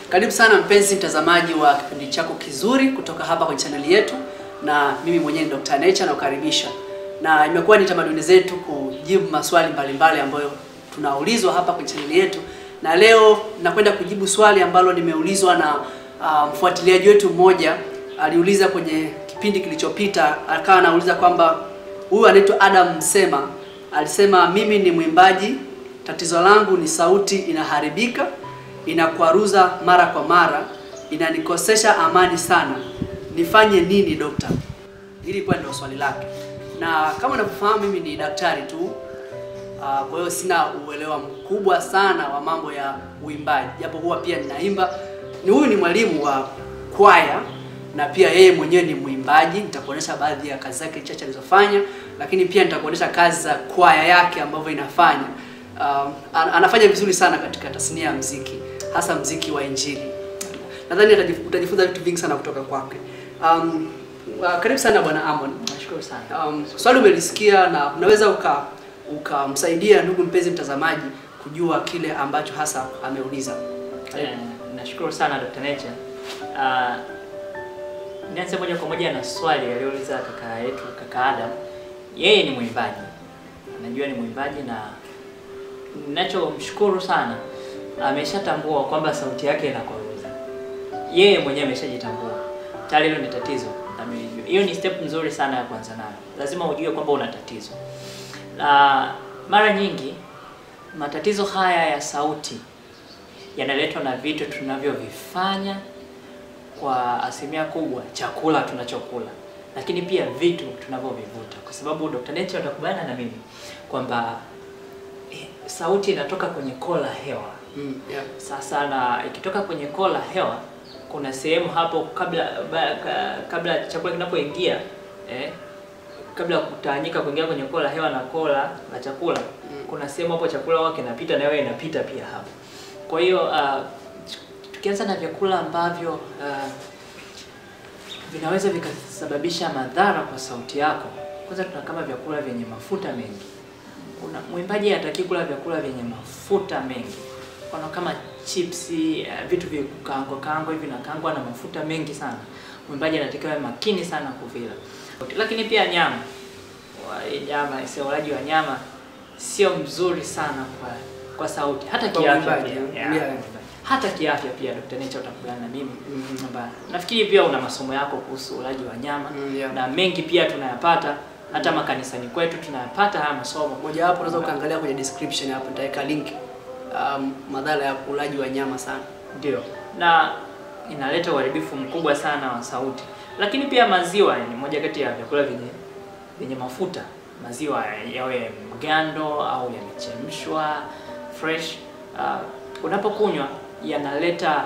Karibu sana mpenzi mtazamaji wa kipindi chako kizuri kutoka hapa kwenye channel yetu, na mimi mwenyewe ni Dr. Nature na kukaribisha. Na imekuwa ni tamaduni zetu kujibu maswali mbalimbali ambayo tunaulizwa hapa kwenye channel yetu, na leo nakwenda kujibu swali ambalo nimeulizwa na mfuatiliaji wetu mmoja. Aliuliza kwenye kipindi kilichopita, akawa anauliza kwamba huyu anaitwa Adam Msema, alisema mimi ni mwimbaji, tatizo langu ni sauti inaharibika, inakwaruza mara kwa mara, inanikosesha amani sana, nifanye nini dokta? Hili kwa ndio swali lake. Na kama unavyofahamu mimi ni daktari tu, kwa hiyo sina uelewa mkubwa sana wa mambo ya uimbaji, japo huwa pia ninaimba. Huyu ni mwalimu wa kwaya na pia yeye mwenyewe ni mwimbaji. Nitakuonesha baadhi ya kazi zake chache alizofanya, lakini pia nitakuonesha kazi za kwaya yake ambavyo inafanya. Anafanya vizuri sana katika tasnia ya muziki, hasa muziki wa injili. Nadhani utajifunza vitu vingi sana kutoka kwake. Karibu sana bwana Amon. Nashukuru sana. Swali umelisikia na unaweza ukamsaidia ndugu mpenzi mtazamaji kujua kile ambacho hasa ameuliza. Nashukuru sana Dr. Nature. Nianze moja kwa moja na swali alilouliza kaka yetu, kaka Adam. Yeye ni mwimbaji. Anajua ni mwimbaji, na ninachomshukuru sana ameshatambua kwamba sauti yake inakwaruza. Yeye mwenyewe ameshajitambua. Tayari hilo ni tatizo. Hiyo ni step nzuri sana ya kwanza nayo. Lazima ujue kwamba una tatizo. Mara nyingi matatizo haya ya sauti yanaletwa na vitu tunavyovifanya, kwa asilimia kubwa chakula tunachokula, lakini pia vitu tunavyovivuta. Kwa sababu Dr. Nature atakubaliana na mimi kwamba sauti inatoka kwenye kola hewa. Sasa na ikitoka kwenye kola hewa, kuna sehemu hapo kabla chakula kinapoingia, kabla kutanyika kuingia kwenye kola hewa na kola la chakula, kuna sehemu hapo chakula wake kinapita na wewe inapita pia hapo. Kwa hiyo tukianza na vyakula ambavyo vinaweza vikasababisha madhara kwa sauti yako. Kwanza tuna kama vyakula vyenye mafuta mengi. Kuna mwimbaji hataki kula vyakula vyenye mafuta mengi. Kuna kama chipsi, vitu vya kukaangwa hivi na kaangwa na mafuta mengi sana. Mwimbaji anatakiwa makini sana kuvila. Lakini pia nyama. Ulaji wa nyama sio mzuri sana kwa sauti, hata kiafya pia. Hata kiafya pia Dr. Nature utakubaliana na mimi. Nafikiri pia una masomo yako kuhusu ulaji wa nyama, na mengi pia tunayapata hata makanisani kwetu tunayapata haya masomo. Moja hapo unaweza ukaangalia kwenye description hapo, nitaweka link. Madhara ya ulaji wa nyama sana. Ndio. Na inaleta uharibifu mkubwa sana wa sauti. Lakini pia maziwa ni moja kati ya vyakula vyenye mafuta. Maziwa yawe mgando au yamechemshwa fresh, unapokunywa yanaleta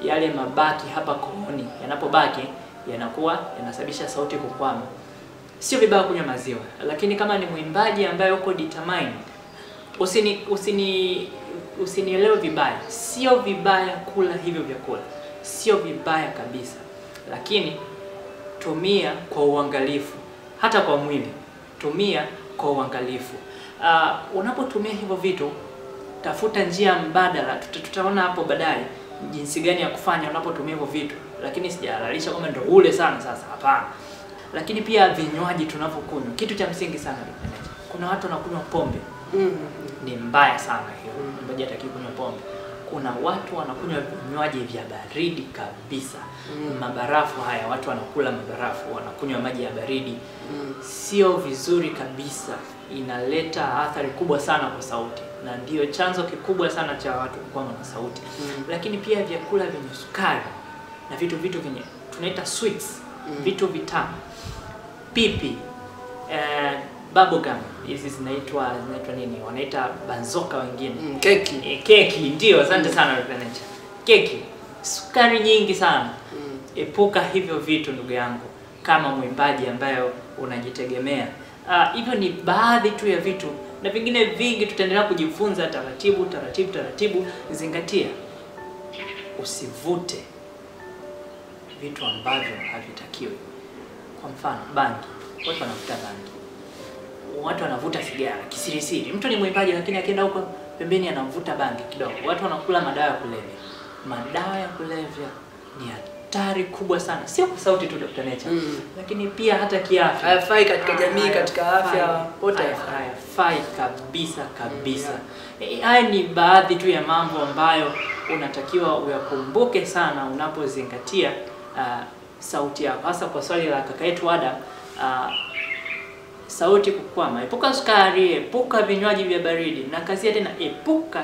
yale mabaki hapa kooni. Yanapobaki yanasababisha sauti kukwama. Sio vibaya kunywa maziwa, lakini kama ni mwimbaji ambaye uko determined, usinielewe vibaya. Sio vibaya kula hivyo vyakula. Sio vibaya kabisa. Lakini tumia kwa uangalifu. Hata kwa mwili, tumia kwa uangalifu. Unapotumia hivyo vitu, tafuta njia mbadala. Tutaona hapo baadaye jinsi gani ya kufanya unapotumia hivyo vitu. Lakini sijahalalisha kwamba ndio ule sana sasa, hapana. Lakini pia vinywaji tunavyokunywa, kitu cha msingi sana. Kuna watu wanakunywa pombe. Ni mbaya sana hiyo. Mwimbaji hataki kunywa pombe. Kuna watu wanakunywa vinywaji vya baridi kabisa. Mabarafu haya, watu wanakula mabarafu, wanakunywa maji ya baridi. Sio vizuri kabisa. Inaleta athari kubwa sana kwa sauti, na ndio chanzo kikubwa sana cha watu kukwama na sauti. Lakini pia vyakula vyenye sukari na vitu vyenye tunaita sweets, vitu vitamu, pipi, bubblegum, hizi zinaitwa nini? Wanaita banzoka wengine. Keki. Keki, ndio, asante sana Dr. Nature. Keki, sukari nyingi sana. Epuka hivyo vitu ndugu yangu, kama mwimbaji ambaye unajitegemea. Hivyo ni baadhi tu ya vitu, na vingine vingi tutaendelea kujifunza taratibu. Zingatia, usivute vitu ambavyo havitakiwi. Kwa mfano, bangi. Watu wanavuta bangi. Watu wanavuta sigara kisirisiri. Mtu ni mwimbaji lakini akienda huko pembeni anavuta bangi kidogo. Watu wanakula madawa ya kulevya. madawa ya kulevya ni hatari kubwa sana, sio kwa Sauti tu Dr. Nature, lakini pia hata kiafya. Hayafai katika jamii, katika afya, pote hayafai kabisa. Haya ni baadhi tu ya mambo ambayo unatakiwa uyakumbuke sana unapozingatia sauti yako, hasa kwa swali la kaka yetu Adam. Sauti kukwama, epuka sukari, epuka vinywaji vya baridi, na kazi tena epuka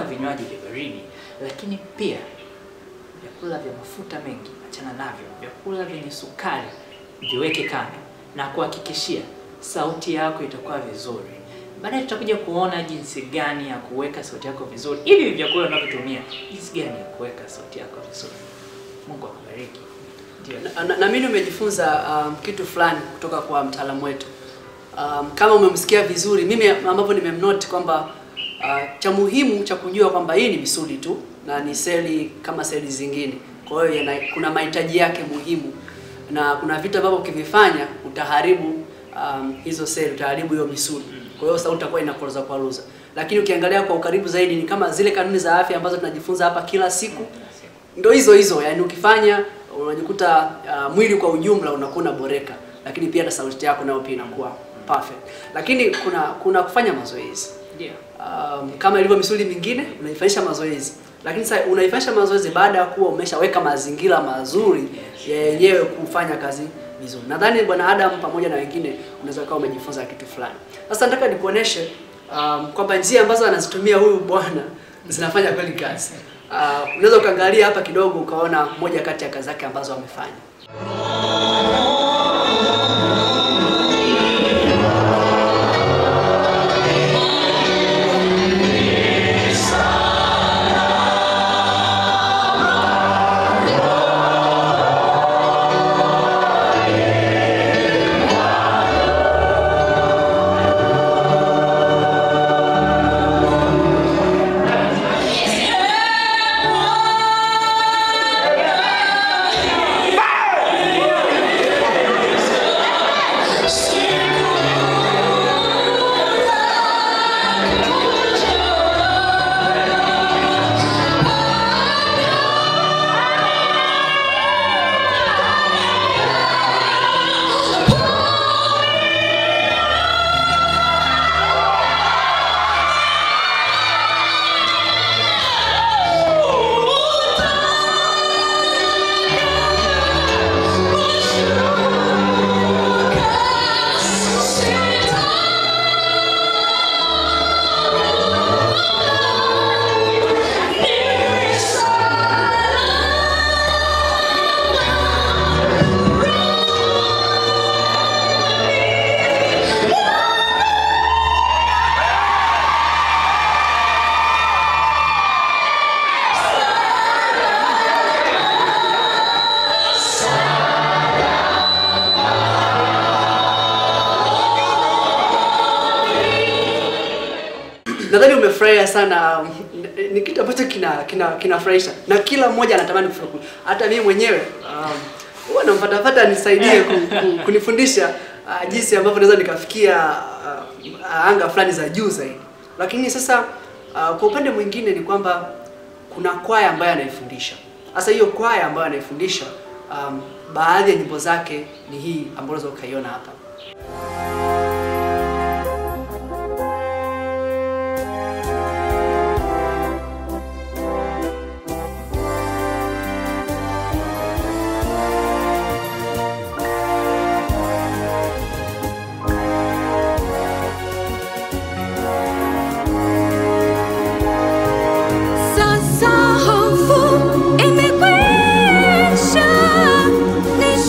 vinywaji vya baridi. Lakini pia vyakula vya mafuta mengi achana navyo, vyakula vyenye sukari viweke kando, na kuhakikishia sauti yako itakuwa vizuri. Baadaye tutakuja kuona jinsi gani ya kuweka sauti yako vizuri. Hivi vyakula unavyotumia, jinsi gani ya kuweka sauti yako vizuri. Mungu akubariki. Na mimi nimejifunza kitu fulani kutoka kwa mtaalamu wetu. Kama umemsikia vizuri, mimi ambapo nimemnote kwamba cha muhimu cha kujua kwamba hii ni misuli tu na ni seli kama seli zingine. Kwa hiyo kuna mahitaji yake muhimu, na kuna vitu ambavyo ukivifanya utaharibu hizo seli, utaharibu hiyo misuli. Kwa hiyo sauti itakuwa inakwaruza. Lakini ukiangalia kwa ukaribu zaidi, ni kama zile kanuni za afya ambazo tunajifunza hapa kila siku. Ndio hizo. Yaani ukifanya unajikuta mwili kwa ujumla unakuwa unaboreka, lakini pia na sauti yako nayo pia inakuwa perfect. Lakini kuna kufanya mazoezi. Ndio. Kama ilivyo misuli mingine unaifanyisha mazoezi. Lakini sasa unaifanyisha mazoezi baada ya kuwa umeshaweka mazingira mazuri yenyewe kufanya kazi vizuri. Nadhani bwana Adam pamoja na wengine unaweza kuwa umejifunza kitu fulani. Sasa nataka nikuoneshe kwamba njia ambazo anazitumia huyu bwana zinafanya kweli kazi. Unaweza ukaangalia hapa kidogo ukaona moja kati ya kazi zake ambazo amefanya. Nadhani umefurahia sana. Ni kitu ambacho kinafurahisha na kila mmoja anatamani kufanya. Hata mimi mwenyewe huwa namfuata nisaidie kunifundisha jinsi ambavyo naweza nikafikia anga fulani za juu zaidi. Lakini sasa kwa upande mwingine ni kwamba kuna kwaya ambayo anaifundisha. Sasa hiyo kwaya ambayo anaifundisha baadhi ya nyimbo zake ni hii ambazo ukaiona hapa.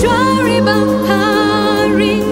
Shwari baharini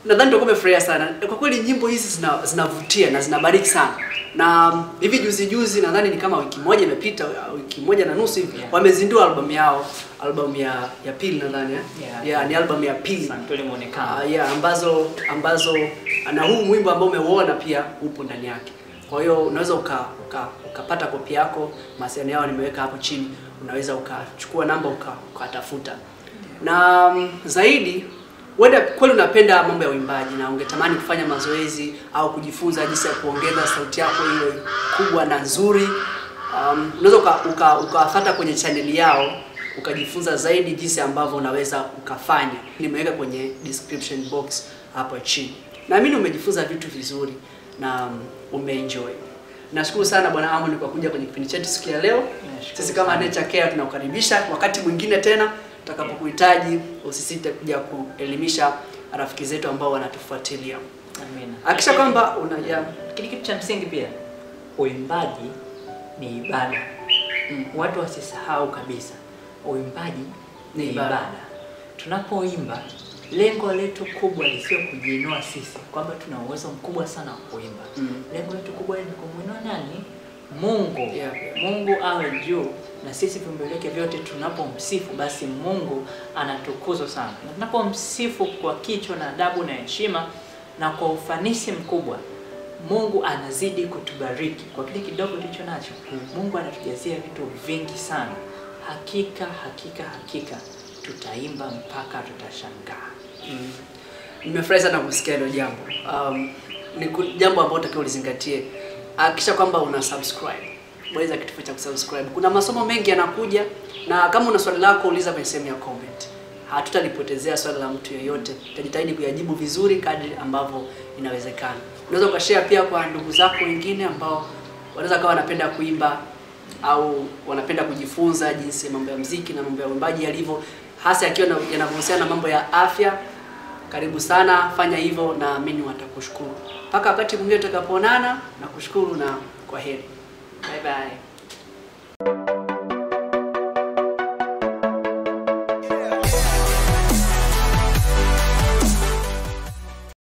Nadhani tutakuwa umefurahia sana. Kwa kweli nyimbo hizi zinavutia na zinabariki sana. Na hivi juzi nadhani ni kama wiki moja imepita, wiki moja na nusu hivi, wamezindua albamu yao, albamu ya pili nadhani ni albamu ya pili. Santole muonekano. Ambazo na huu mwimbo ambao umeuona pia upo ndani yake. Kwa hiyo unaweza ukapata kopi yako, masiani yao nimeweka hapo chini. Unaweza ukachukua namba ukatafuta. Na zaidi wenda kweli unapenda mambo ya uimbaji na ungetamani kufanya mazoezi au kujifunza jinsi ya kuongeza sauti yako iwe kubwa na nzuri, unaweza ukafuata kwenye channel yao ukajifunza zaidi jinsi ambavyo unaweza ukafanya. Nimeweka kwenye description box hapo chini. Naamini umejifunza vitu vizuri na umeenjoy. Nashukuru sana Bwana Amon kwa kuja kwenye kipindi chetu siku ya leo. Sisi kama Nature Care tunakukaribisha wakati mwingine tena. Utakapokuhitaji usisite kuja kuelimisha rafiki zetu ambao wanatufuatilia. Amina. Hakikisha kwamba unaja kitu cha msingi pia, uimbaji ni ibada. Watu wasisahau kabisa. Uimbaji ni ibada. Tunapoimba, lengo letu kubwa lisio kujiinua sisi kwamba tuna uwezo mkubwa sana wa kuimba. Lengo letu kubwa ni kumuinua nani? Mungu. Mungu awe juu. Na sisi viumbe vyake vyote tunapomsifu basi Mungu anatukuzwa sana. Na tunapomsifu kwa kicho na adabu na heshima na kwa ufanisi mkubwa, Mungu anazidi kutubariki. Kwa kile kidogo tulicho nacho, Mungu anatujazia vitu vingi sana. Hakika tutaimba mpaka tutashangaa. Nimefurahi sana kusikia hilo jambo. Ni jambo ambalo unatakiwa ulizingatie. Hakikisha kwamba una subscribe. Bonyeza kitufe cha kusubscribe. Kuna masomo mengi yanakuja, na kama una swali lako uliza kwenye sehemu ya comment. Hatutalipotezea swali la mtu yeyote. Tutajitahidi kuyajibu vizuri kadri ambavyo inawezekana. Unaweza ukashare pia kwa ndugu zako wengine ambao wanaweza kawa wanapenda kuimba au wanapenda kujifunza jinsi mambo ya muziki na mambo ya uimbaji yalivyo, hasa yakiwa yanahusiana na mambo ya afya. Karibu sana, fanya hivyo na mimi watakushukuru. Mpaka wakati mwingine tutakapoonana, nakushukuru na kwaheri. Bye bye.